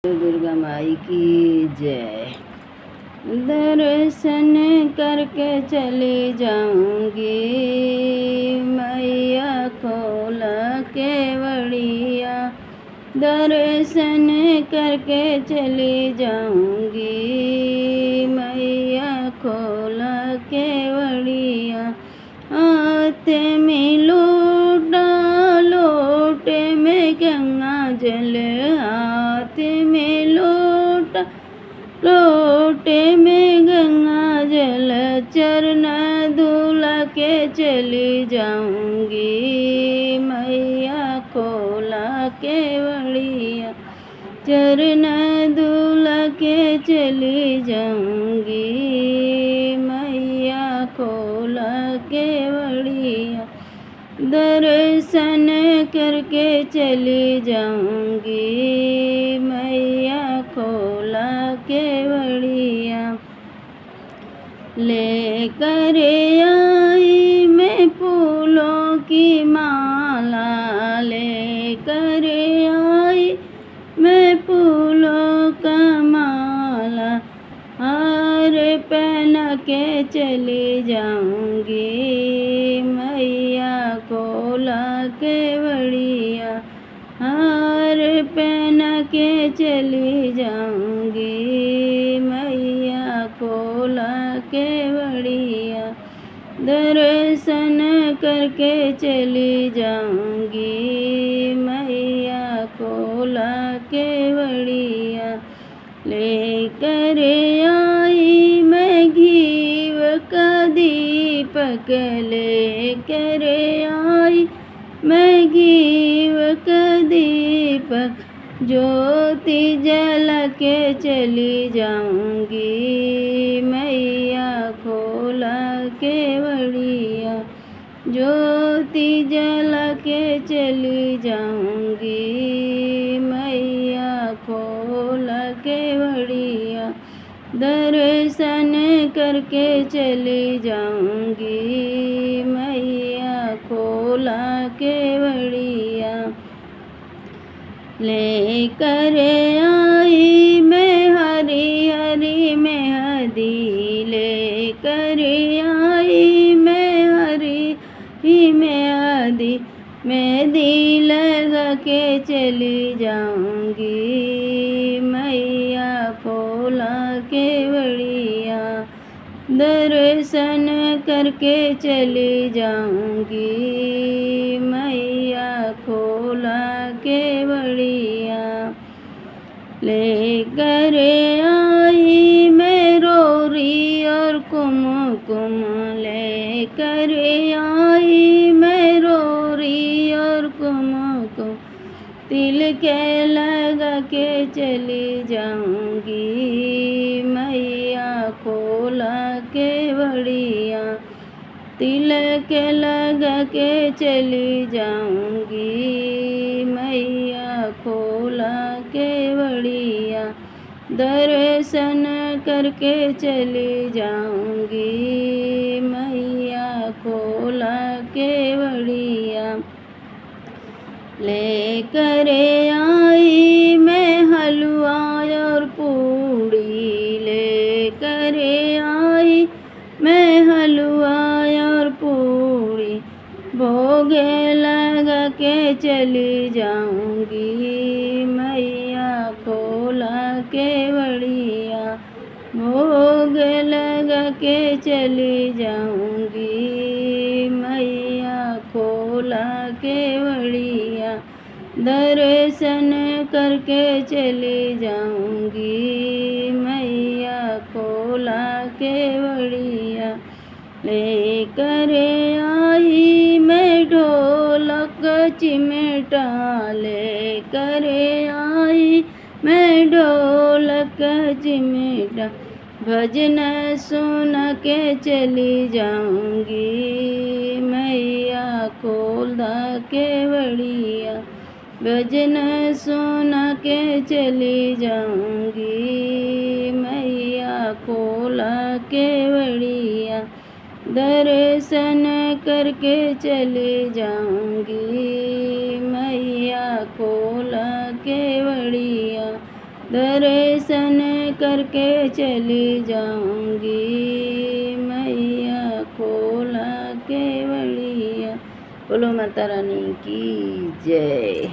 दुर्गा माई की जय। दर्शन करके चली जाऊंगी, मैया खोल केवड़िया। दर्शन करके चली जाऊंगी, मैया खोल केवड़िया। हाथ में लोटा, लोटे में गंगा जल। हाथ में लोटा, लोटे में गंगा जल। चरण धुला के चली जाऊंगी, मैया खोला केवड़िया। चरण धुला के चली जाऊंगी, मैया खोला केवड़िया। दर्शन करके चली जाऊंगी, मैया खोला केवड़िया। लेकर आई मैं फूलों की माला, लेकर आई मैं फूलों का माला। हार पहन के चली जाऊंगी, मैया खोला केवड़िया। हार पहन के चली जाऊंगी, मैया खोला केवड़िया। दर्शन करके चली जाऊंगी, मैया खोला केवड़िया। लेकर आई मैं घीव का दीपक, लेकर आई मैं घीव का दीपक। ज्योति जला के चली जाऊंगी, मैया खोला केवड़िया। ज्योति जला के चली जाऊंगी, मैया खोला केवड़िया। दर्शन करके चली जाऊंगी, मैया खोला केवड़िया। लेकर आई मैं हरी हरी मेहंदी, लेकर आई मैं हरी मेहंदी। मेहंदी लगा के चली जाऊंगी, मैया खोला केवड़िया। दर्शन करके चली जाऊंगी, मैया खोला केवड़िया। लेकर आई मैं रोरी और कुमकुम, लेकर आई मैं रोरी और कुमकुम। तिल के लगा के चली जाऊंगी, मैया खोला केवड़िया। तिलक लगा के चली जाऊंगी, मैया खोला केवड़िया। दर्शन करके चली जाऊंगी, मैया खोला केवड़िया। लेकर आई मैं हलवा और पूड़ी, लेकर आई मैं हलवा और पूड़ी। भोग लगा के चली जाऊंगी, मैया खोला केवड़िया। भोग लगा के चली जाऊंगी, मैया खोला केवड़िया। दर्शन करके चली जाऊंगी, मैया खोला केवड़िया। लेकर आई मैं ढोलक चिमटा, लेकर आई मैं ढोलक चिमटा। भजन सुन के चली जाऊंगी, मैया खोला केवड़िया। भजन सुन के चली जाऊंगी, मैया खोला केवड़िया। दर्शन करके चली जाऊंगी, मैया खोला केवड़िया। दर्शन करके चली जाऊंगी। मैया खोला केवड़िया। बोलो माता रानी की जय।